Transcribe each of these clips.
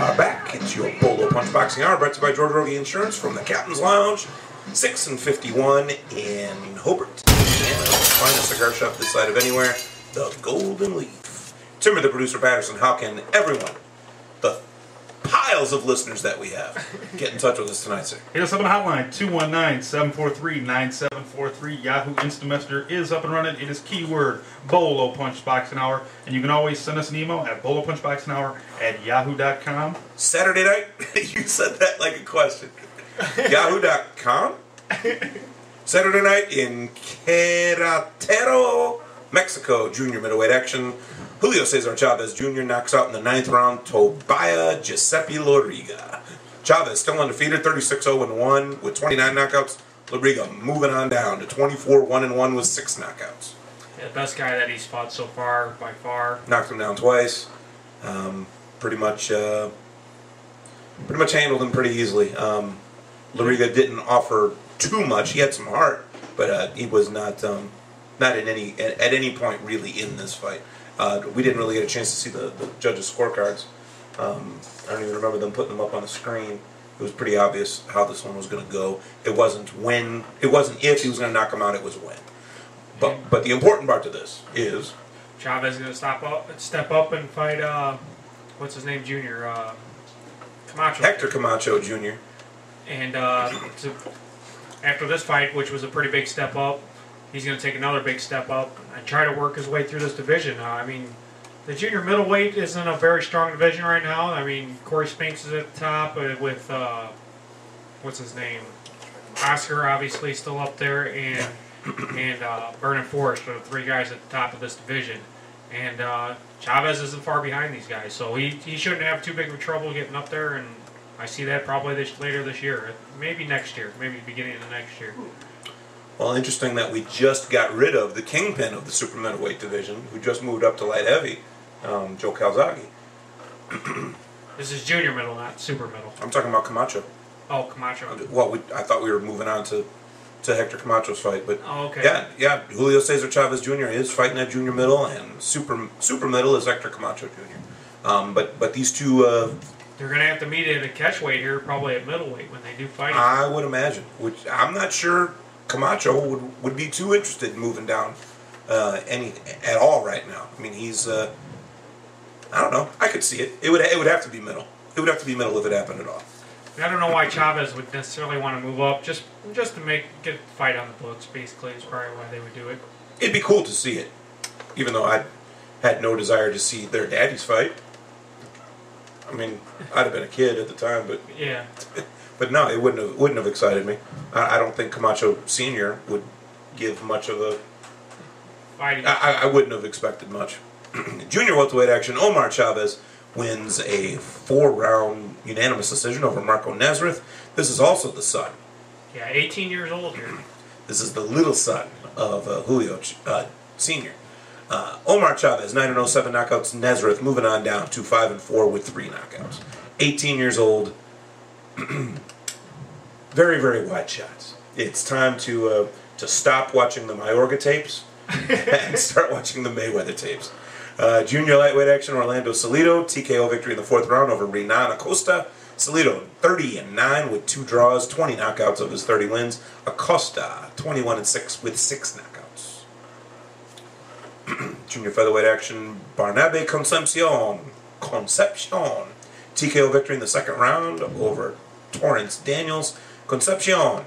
are back. It's your Bolo Punch Boxing Hour, brought to you by George Rogie Insurance from the Captain's Lounge, 6 and 51 in Hobart. And find a cigar shop this side of anywhere, the Golden Leaf. Timber, the producer, Patterson, how can everyone, the piles of listeners that we have, get in touch with us tonight, sir? Hit us up on the hotline, 219-743-9743. Yahoo Instant Messenger is up and running. It is keyword Bolo Punch Boxing Hour. And you can always send us an email at bolopunchboxinghour@yahoo.com. Saturday night? You said that like a question. Yahoo.com? Saturday night in Querétaro, Mexico, junior middleweight action. Julio Cesar Chavez Jr. knocks out in the 9th round Tobias Giuseppe Loriga. Chavez still undefeated, 36-0-1 with 29 knockouts. Loriga moving on down to 24-1-1 with 6 knockouts. Yeah, the best guy that he's fought so far, by far. Knocked him down twice. Pretty much handled him pretty easily. Loriga didn't offer too much. He had some heart, but he was not at any point really in this fight. We didn't really get a chance to see the judges' scorecards. I don't even remember them putting them up on the screen. It was pretty obvious how this one was going to go. It wasn't if he was going to knock him out, it was when. But the important part to this is Chavez is going to step up and fight, what's his name, Junior? Camacho. Hector Camacho Jr. And after this fight, which was a pretty big step up, he's going to take another big step up and try to work his way through this division. I mean, the junior middleweight isn't a very strong division right now. I mean, Corey Spinks is at the top with, what's his name? Oscar, obviously, still up there, and Vernon Forrest are the 3 guys at the top of this division. And Chavez isn't far behind these guys, so he shouldn't have too big of trouble getting up there, and I see that probably later this year. Maybe next year, maybe beginning of the next year. Well, interesting that we just got rid of the kingpin of the super middleweight division, who just moved up to light heavy, Joe Calzaghe. This is junior middle, not super middle. I'm talking about Camacho. Oh, Camacho. Well, I thought we were moving on to Hector Camacho's fight, but oh, okay. Yeah. Julio Cesar Chavez Jr. is fighting at junior middle, and super middle is Hector Camacho Jr. But these two, they're going to have to meet at a catch weight here, probably at middleweight when they do fight. I would imagine. Which I'm not sure Camacho would be too interested in moving down at all right now. I mean, he's I don't know. I could see it. It would have to be middle. It would have to be middle if it happened at all. I don't know why Chavez would necessarily want to move up, just to get the fight on the books. Basically, is probably why they would do it. It'd be cool to see it, even though I had no desire to see their daddies fight. I mean, I'd have been a kid at the time, but yeah. But no, it wouldn't have excited me. I don't think Camacho Sr. would give much of a fighting. I wouldn't have expected much. Junior welterweight action. Omar Chavez wins a 4-round unanimous decision over Marco Nazareth. This is also the son. Yeah, 18 years old here. This is the little son of Julio Sr. Omar Chavez, 9-0, 7 knockouts. Nazareth moving on down to 5-4 with 3 knockouts. 18 years old. Very, very wide shots. It's time to stop watching the Mayorga tapes and start watching the Mayweather tapes. Junior lightweight action, Orlando Salido, TKO victory in the 4th round over Renan Acosta. Salido, 30-9 with 2 draws, 20 knockouts of his 30 wins. Acosta, 21-6 with 6 knockouts. Junior featherweight action, Barnabe Concepcion, TKO victory in the 2nd round over Torrance Daniels. Concepcion,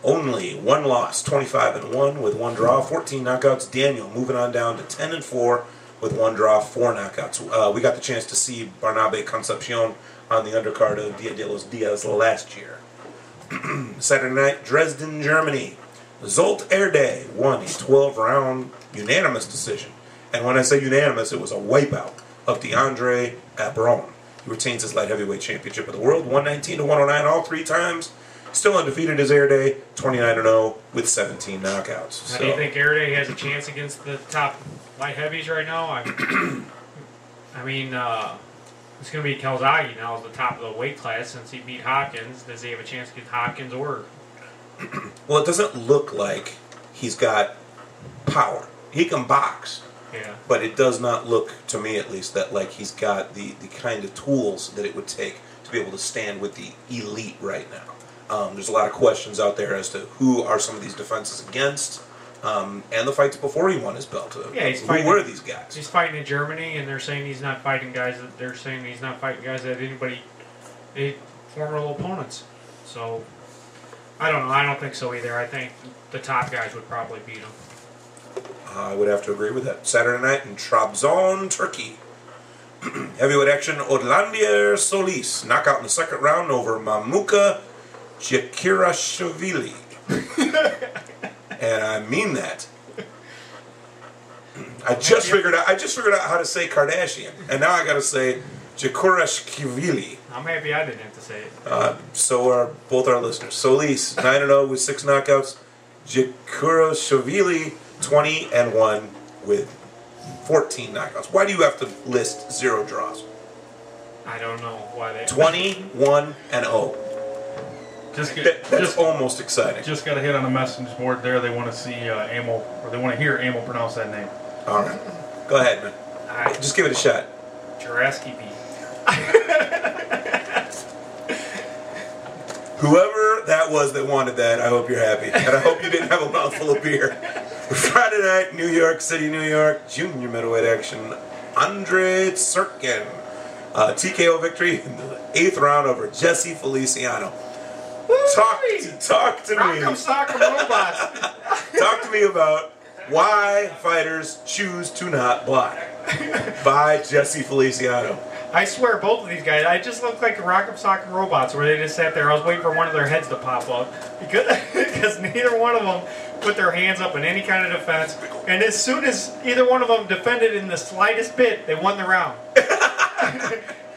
only 1 loss, 25-1 with 1 draw, 14 knockouts. Daniel moving on down to 10-4 with 1 draw, 4 knockouts. We got the chance to see Barnabe Concepcion on the undercard of Dia de los Diaz last year. Saturday night, Dresden, Germany. Zolt Erde won a 12-round unanimous decision. And when I say unanimous, it was a wipeout of DeAndre Abron. He retains his light heavyweight championship of the world, 119-109 all 3 times. Still undefeated as Erde, 29-0 with 17 knockouts. How do you think Erde has a chance against the top light heavies right now? I mean, it's going to be Calzaghe now at the top of the weight class since he beat Hopkins. Does he have a chance against Hopkins or? Well, it doesn't look like he's got power. He can box. Yeah. But it does not look, to me at least, that like he's got the kind of tools that it would take to be able to stand with the elite right now. There's a lot of questions out there as to who are some of these defenses against, and the fights before he won his belt. Yeah, who were these guys? He's fighting in Germany, and they're saying he's not fighting guys that anybody, formidable opponents. So, I don't know. I don't think so either. I think the top guys would probably beat him. I would have to agree with that. Saturday night in Trabzon, Turkey. Heavyweight action, Odlandier Solis. Knockout in the second round over Mamuka Jekirashvili. And I mean that. I just figured out how to say Kardashian, and now I got to say Jekirashvili. I'm happy I didn't have to say it. So are both our listeners. Solis 9-0 with 6 knockouts. Jekirashvili 20-1 with 14 knockouts. Why do you have to list 0 draws? I don't know why they. 21-0. That's almost exciting. Just got a hit on the message board there. They want to see Amel, or they want to hear Amel pronounce that name. All right, go ahead, man. Just give it a shot. Jurassic beef. Whoever that was that wanted that, I hope you're happy, and I hope you didn't have a mouthful of beer. Friday night, New York City, New York, junior middleweight action. Andre Tsirkin, TKO victory in the 8th round over Jesse Feliciano. Talk to me. Rock'em sock'em robots. Talk to me about why fighters choose to not block by Jesse Feliciano. I swear, both of these guys, I just look like Rock'em Sock'em Robots, where they just sat there. I was waiting for one of their heads to pop up because neither one of them put their hands up in any kind of defense. And as soon as either one of them defended in the slightest bit, they won the round.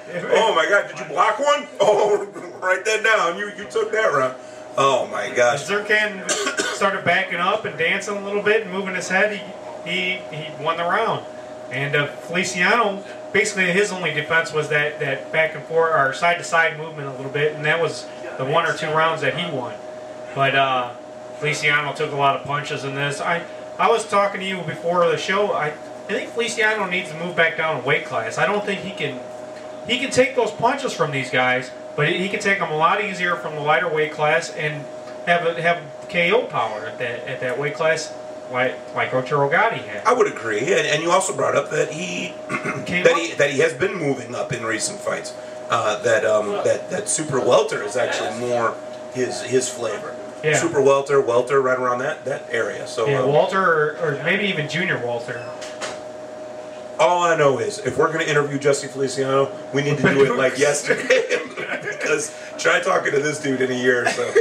Oh my God! Did you block one? Oh, write that down. You took that round. Oh my gosh! Zerkan started backing up and dancing a little bit and moving his head. He won the round. And Feliciano, basically his only defense was that back and forth or side to side movement a little bit, and that was the 1 or 2 rounds that he won. But Feliciano took a lot of punches in this. I was talking to you before the show. I think Feliciano needs to move back down a weight class. I don't think he can. He can take those punches from these guys, but he can take them a lot easier from the lighter weight class and have KO power at that weight class, like Arturo Gatti had. I would agree, and you also brought up that he has been moving up in recent fights. That super welter is actually more his flavor. Yeah. Super welter, right around that area. So yeah, Walter or maybe even Junior Walter. All I know is, if we're going to interview Jesse Feliciano, we need to do it like yesterday. Because try talking to this dude in a year or so.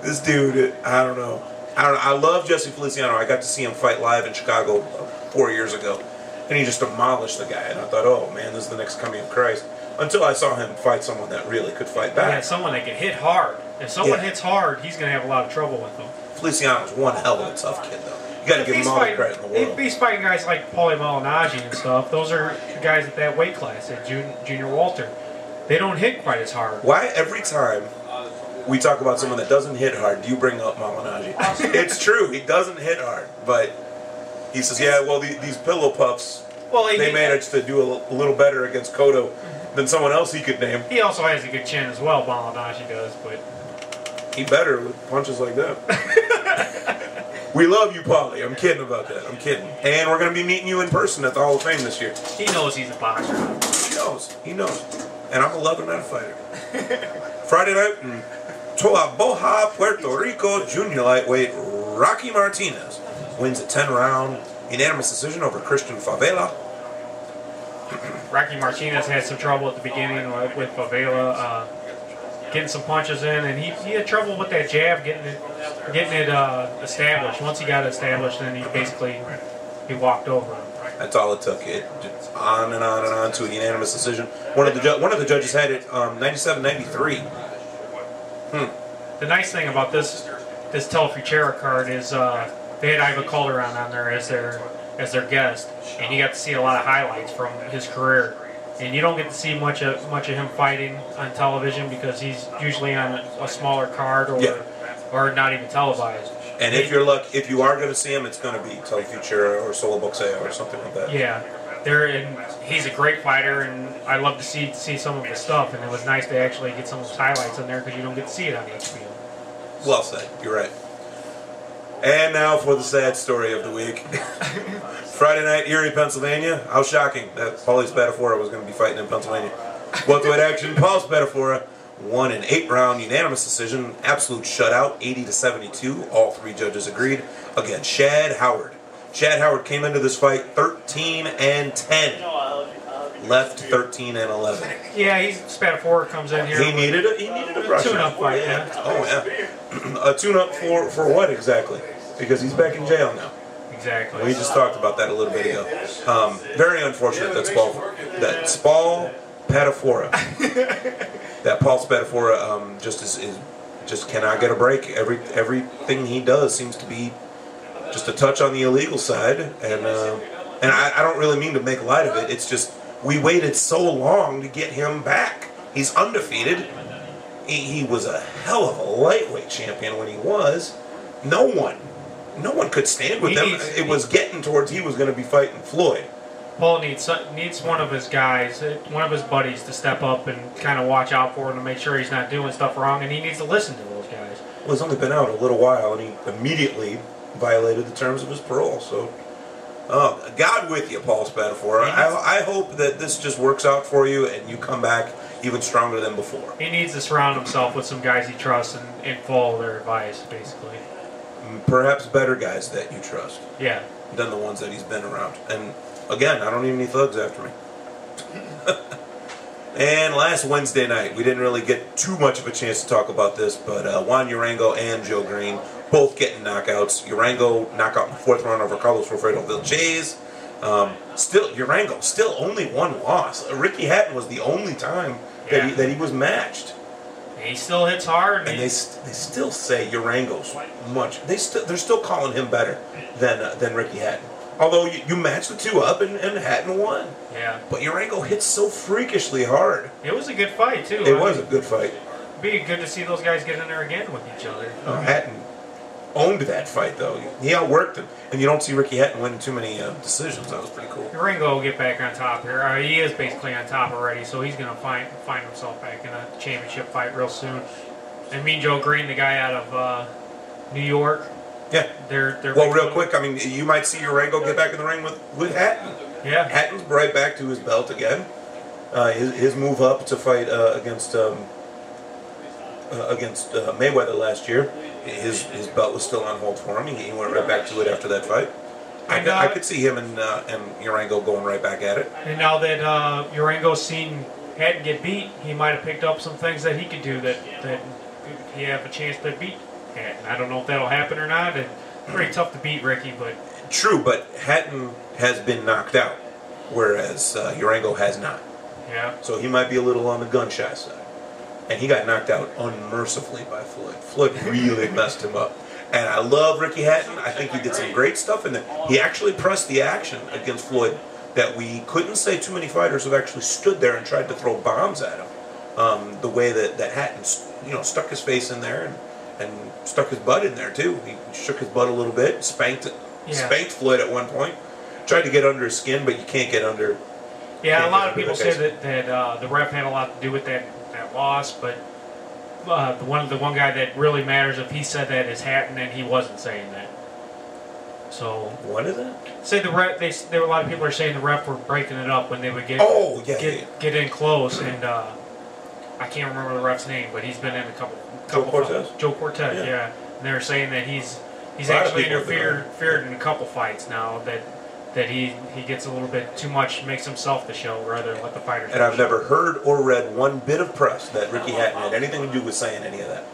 This dude, I don't know. I love Jesse Feliciano. I got to see him fight live in Chicago 4 years ago. And he just demolished the guy. And I thought, oh man, this is the next coming of Christ. Until I saw him fight someone that really could fight back. Yeah, someone that can hit hard. If someone hits hard, he's going to have a lot of trouble with them. Feliciano's one hell of a tough kid, though. You got to give him all the credit in the world. If he's fighting guys like Paulie Malignaggi and stuff, those are the guys at that weight class, at Junior Walter. They don't hit quite as hard. Why every time we talk about someone that doesn't hit hard, do you bring up Malignaggi? It's true, he doesn't hit hard, but he says, yeah, well, these pillow puffs, they managed to do a little better against Cotto than someone else he could name. He also has a good chin as well, Malignaggi does, but he better with punches like that. We love you, Paulie. I'm kidding about that. I'm kidding. And we're going to be meeting you in person at the Hall of Fame this year. He knows he's a boxer. He knows. And I'm a lover, not a fighter. Friday night in Toa Boja, Puerto Rico, junior lightweight Rocky Martinez wins a 10-round unanimous decision over Christian Favela. Rocky Martinez had some trouble at the beginning with Favela getting some punches in, and he had trouble with that jab getting it established. Once he got it established, then he walked over him. That's all it took. It just on and on and on to a unanimous decision. One of the judges had it 97-93. The nice thing about this Telefutura card is they had Ivan Calderon on there as their guest, and you got to see a lot of highlights from his career. And you don't get to see much of him fighting on television because he's usually on a smaller card or not even televised. And if you are going to see him, it's going to be Telefutura or Solo Boxeo or something like that. Yeah, he's a great fighter, and I love to see some of his stuff. And it was nice to actually get some of his highlights in there because you don't get to see it on HBO. Well said. You're right. And now for the sad story of the week. Friday night, Erie, Pennsylvania. How shocking that Paulie Spadafora was going to be fighting in Pennsylvania. Welterweight action. Paul Spadafora won an 8-round unanimous decision. Absolute shutout, 80-72. All 3 judges agreed against Shad Howard. Shad Howard came into this fight 13-10. Left 13-11. Yeah, Spadafora comes in here. He needed a brush tune-up fight. Yeah. Oh yeah. A tune-up for what exactly? Because he's back in jail now. Exactly. We just talked about that a little bit ago. Very unfortunate that Paul Spadafora, that Paul Spadafora just cannot get a break. Everything he does seems to be just a touch on the illegal side, and I don't really mean to make light of it. It's just we waited so long to get him back. He's undefeated. He was a hell of a lightweight champion when he was. No one could stand with him. It was getting towards he was going to be fighting Floyd. Paul needs one of his guys, one of his buddies, to step up and kind of watch out for him to make sure he's not doing stuff wrong, and he needs to listen to those guys. Well, he's only been out a little while, and he immediately violated the terms of his parole. So, God with you, Paul Spadafora. I hope that this just works out for you, and you come back even stronger than before. He needs to surround himself with some guys he trusts and follow their advice, basically. Perhaps better guys that you trust. Yeah. Than the ones that he's been around. And again, I don't need any thugs after me. And last Wednesday night, we didn't really get too much of a chance to talk about this, but Juan Urango and Joe Green both getting knockouts. Urango knockout in the 4th round over Carlos Wilfredo Vilches. Urango still only 1 loss. Ricky Hatton was the only time that he was matched. He still hits hard, and they still say Urango's much. They're still calling him better than Ricky Hatton. Although you matched the 2 up and Hatton won. Yeah. But Urango hits so freakishly hard. It was a good fight too. It was a good fight. Be good to see those guys get in there again with each other. Hatton owned that fight though. He outworked him, and you don't see Ricky Hatton winning too many decisions. That was pretty cool. Urango will get back on top here. He is basically on top already, so he's going to find himself back in a championship fight real soon. And Mean Joe Green, the guy out of New York. Yeah. They're well, real quick, I mean, you might see Urango get back in the ring with Hatton. Yeah. Hatton's right back to his belt again. His move up to fight against Mayweather last year, his belt was still on hold for him. He went right back to it after that fight. I could see him and Urango going right back at it. And now that Urango's seen Hatton get beat, he might have picked up some things that he could do that he have a chance to beat Hatton. I don't know if that'll happen or not. It's pretty tough to beat Ricky, but true. But Hatton has been knocked out, whereas Urango has not. Yeah. So he might be a little on the gun-shy side. And he got knocked out unmercifully by Floyd. Floyd really messed him up. And I love Ricky Hatton. I think he did some great stuff in there. He actually pressed the action against Floyd that we couldn't say too many fighters have actually stood there and tried to throw bombs at him. The way that Hatton, stuck his face in there and stuck his butt in there too. He shook his butt a little bit, spanked Floyd at one point. Tried to get under his skin, but you can't get under. Yeah, a lot of people say that the ref had a lot to do with that loss, but the one guy that really matters, if he said that, is Hatton, and he wasn't saying that. So what is it? Say the ref. There were a lot of people are saying the ref were breaking it up when they would get in close, and I can't remember the ref's name, but he's been in a couple. Joe Cortez. Joe Cortez, yeah. And they're saying that he's actually interfered in a couple fights now. That he gets a little bit too much, makes himself the show rather than let the fighters. And I've never heard or read one bit of press that Ricky Hatton had anything to do with saying any of that.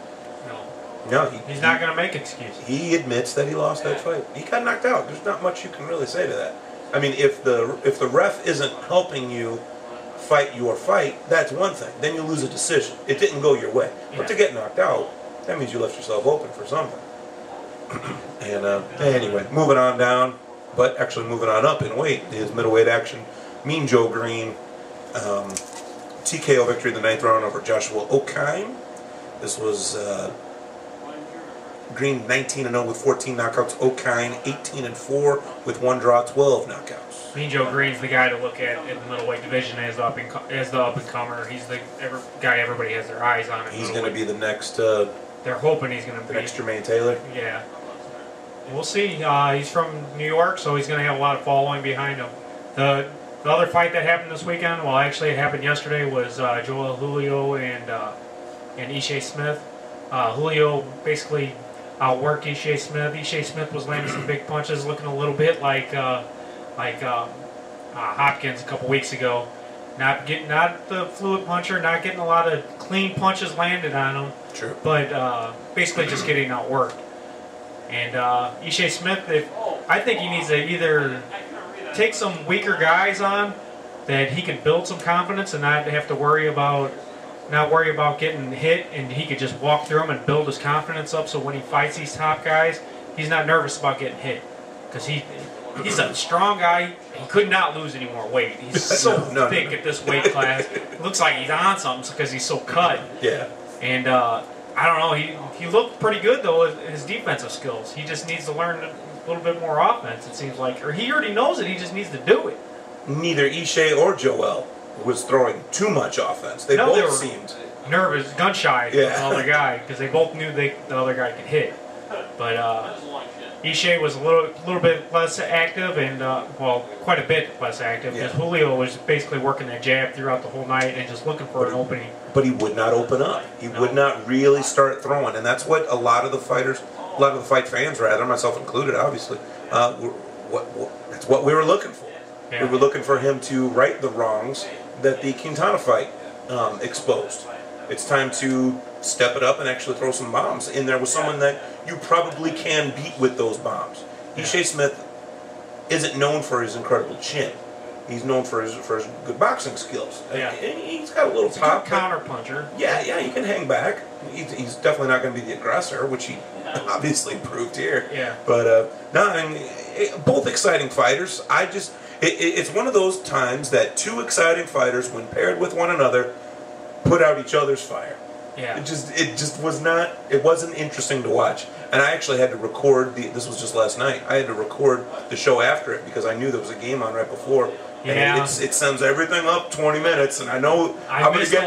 No, he's not going to make excuses. He admits that he lost that fight. He got knocked out. There's not much you can really say to that. I mean, if the ref isn't helping you fight your fight, that's one thing. Then you lose a decision. It didn't go your way. Yeah. But to get knocked out, that means you left yourself open for something. And anyway, moving on down. But actually moving on up in weight is middleweight action. Mean Joe Green, TKO victory in the 9th round over Joshua Okine. This was Green 19-0 with 14 knockouts. O'Kine 18-4 with 1 draw, 12 knockouts. Mean Joe Green's the guy to look at in the middleweight division as the up and comer. He's the guy everybody has their eyes on. He's going to be the next. They're hoping he's going to be next Jermaine Taylor. Yeah, we'll see. He's from New York, so he's going to have a lot of following behind him. The other fight that happened this weekend, well, actually it happened yesterday, was Joel Julio and Ishe Smith. Julio basically outworked Ishe Smith. Ishe Smith was landing some big punches, looking a little bit like Hopkins a couple weeks ago. Not the fluid puncher, not getting a lot of clean punches landed on him. True. But basically just getting outworked. And Ishe Smith, I think he needs to either take some weaker guys on that he can build some confidence and not have to worry about getting hit, and he could just walk through them and build his confidence up so when he fights these top guys, he's not nervous about getting hit. Because he's a strong guy. He could not lose any more weight. He's so thick at this weight class. It looks like he's on something because he's so cut. Yeah. And I don't know. He looked pretty good, though, his defensive skills. He just needs to learn a little bit more offense, it seems like. Or he already knows it. He just needs to do it. Neither Ishe or Joel was throwing too much offense. They both seemed nervous, gun shy from the other guy because they both knew the other guy could hit. But Ishe was a little bit less active, and quite a bit less active because Julio was basically working that jab throughout the whole night and just looking for an opening. But he would not open up. He would not really start throwing, and that's what a lot of the fight fans, rather, myself included, obviously, that's what we were looking for. Yeah. We were looking for him to right the wrongs that the Quintana fight exposed. It's time to step it up and actually throw some bombs in there with someone that you probably can beat with those bombs. Yeah. Ishe Smith isn't known for his incredible chin. He's known for his good boxing skills. Yeah. And he's got a little pop. Counter puncher. Yeah, he can hang back. He's definitely not going to be the aggressor, which he obviously proved here. Yeah. But both exciting fighters. It's one of those times that two exciting fighters, when paired with one another, put out each other's fire. Yeah. It just was not. It wasn't interesting to watch. And I actually had to record this was just last night. I had to record the show after it because I knew there was a game on right before. Yeah. And it sums everything up 20 minutes, and I know I'm going to get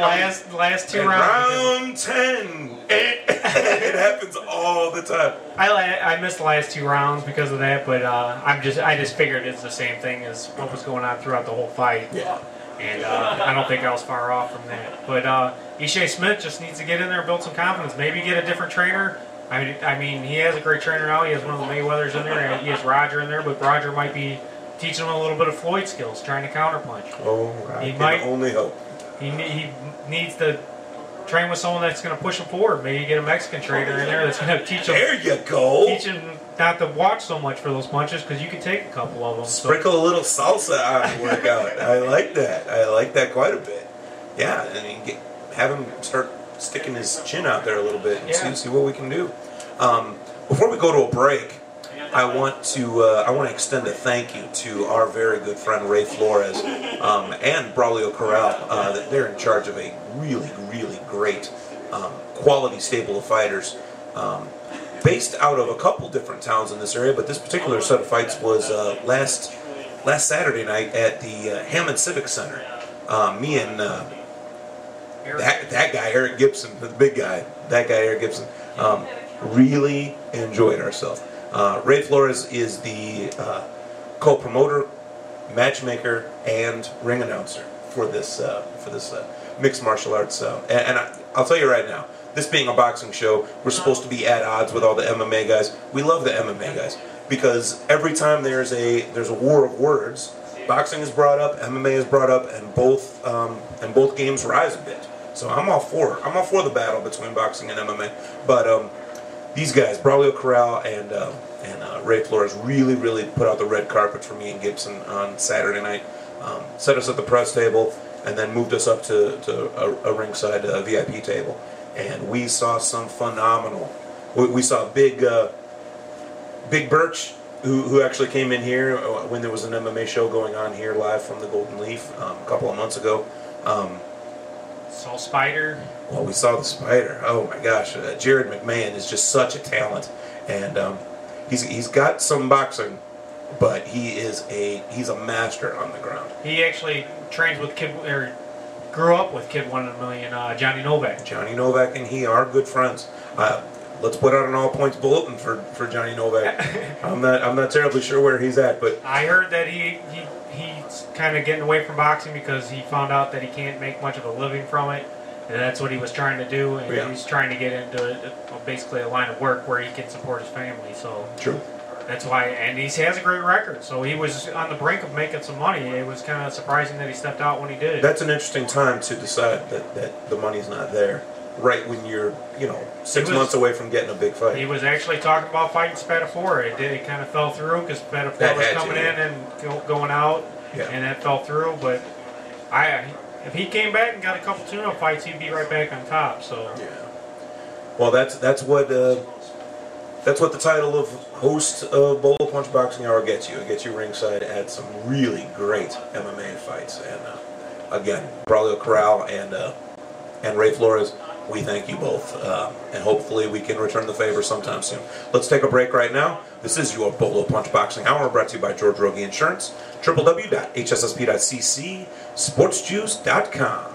the last two rounds. Round 10. It happens all the time. I missed the last two rounds because of that, but I just figured it's the same thing as what was going on throughout the whole fight. Yeah. And I don't think I was far off from that. But Ishe Smith just needs to get in there and build some confidence. Maybe get a different trainer. I mean, he has a great trainer now. He has one of the Mayweathers in there, and he has Roger in there, but Roger might be teaching him a little bit of Floyd skills, trying to counterpunch. Oh, I can only hope. He needs to train with someone that's going to push him forward. Maybe get a Mexican trainer in there that's going to teach him. There you go. Teach him not to watch so much for those punches because you can take a couple of them. Sprinkle a little salsa on the workout. I like that. I like that quite a bit. Yeah, I mean, have him start sticking his chin out there a little bit and see what we can do. Before we go to a break, I want to extend a thank you to our very good friend Ray Flores and Braulio Corral. They're in charge of a really, really great quality stable of fighters based out of a couple different towns in this area. But this particular set of fights was last Saturday night at the Hammond Civic Center. Me and that guy Eric Gibson, the big guy, Eric Gibson, really enjoyed ourselves. Ray Flores is the co-promoter, matchmaker, and ring announcer for this mixed martial arts. And I'll tell you right now, this being a boxing show, we're supposed to be at odds with all the MMA guys. We love the MMA guys because every time there's a war of words, boxing is brought up, MMA is brought up, and both games rise a bit. So I'm all for the battle between boxing and MMA. But these guys, Braulio Corral and Ray Flores, really put out the red carpet for me and Gibson on Saturday night. Set us at the press table and then moved us up to a ringside VIP table. And we saw some phenomenal. We saw Big Birch, who actually came in here when there was an MMA show going on here live from the Golden Leaf a couple of months ago. Saw Spider. Well, we saw the Spider. Oh my gosh, Jared McMahon is just such a talent, and he's got some boxing, but he's a master on the ground. He actually trains with grew up with Kid 1 in a Million, Johnny Novak. Johnny Novak and he are good friends. Let's put out an all points bulletin for Johnny Novak. I'm not terribly sure where he's at, but I heard that he's kind of getting away from boxing because he found out that he can't make much of a living from it. And that's what he was trying to do, and he's trying to get into basically a line of work where he can support his family. So true. That's why, and he has a great record. So he was on the brink of making some money. It was kind of surprising that he stepped out when he did. That's an interesting time to decide that the money's not there. Right when you're, 6 months away from getting a big fight. He was actually talking about fighting Spadafora. It kind of fell through because Spadafora was coming in and going out, and that fell through. But if he came back and got a couple tune-up fights, he'd be right back on top. So yeah. Well, that's what the title of host of Bolo Punch Boxing Hour gets you. It gets you ringside at some really great MMA fights. And again, Braulio Corral and Ray Flores, we thank you both, and hopefully we can return the favor sometime soon. Let's take a break right now. This is your Bolo Punch Boxing Hour, brought to you by George Rogie Insurance, www.hssp.cc, sportsjuice.com.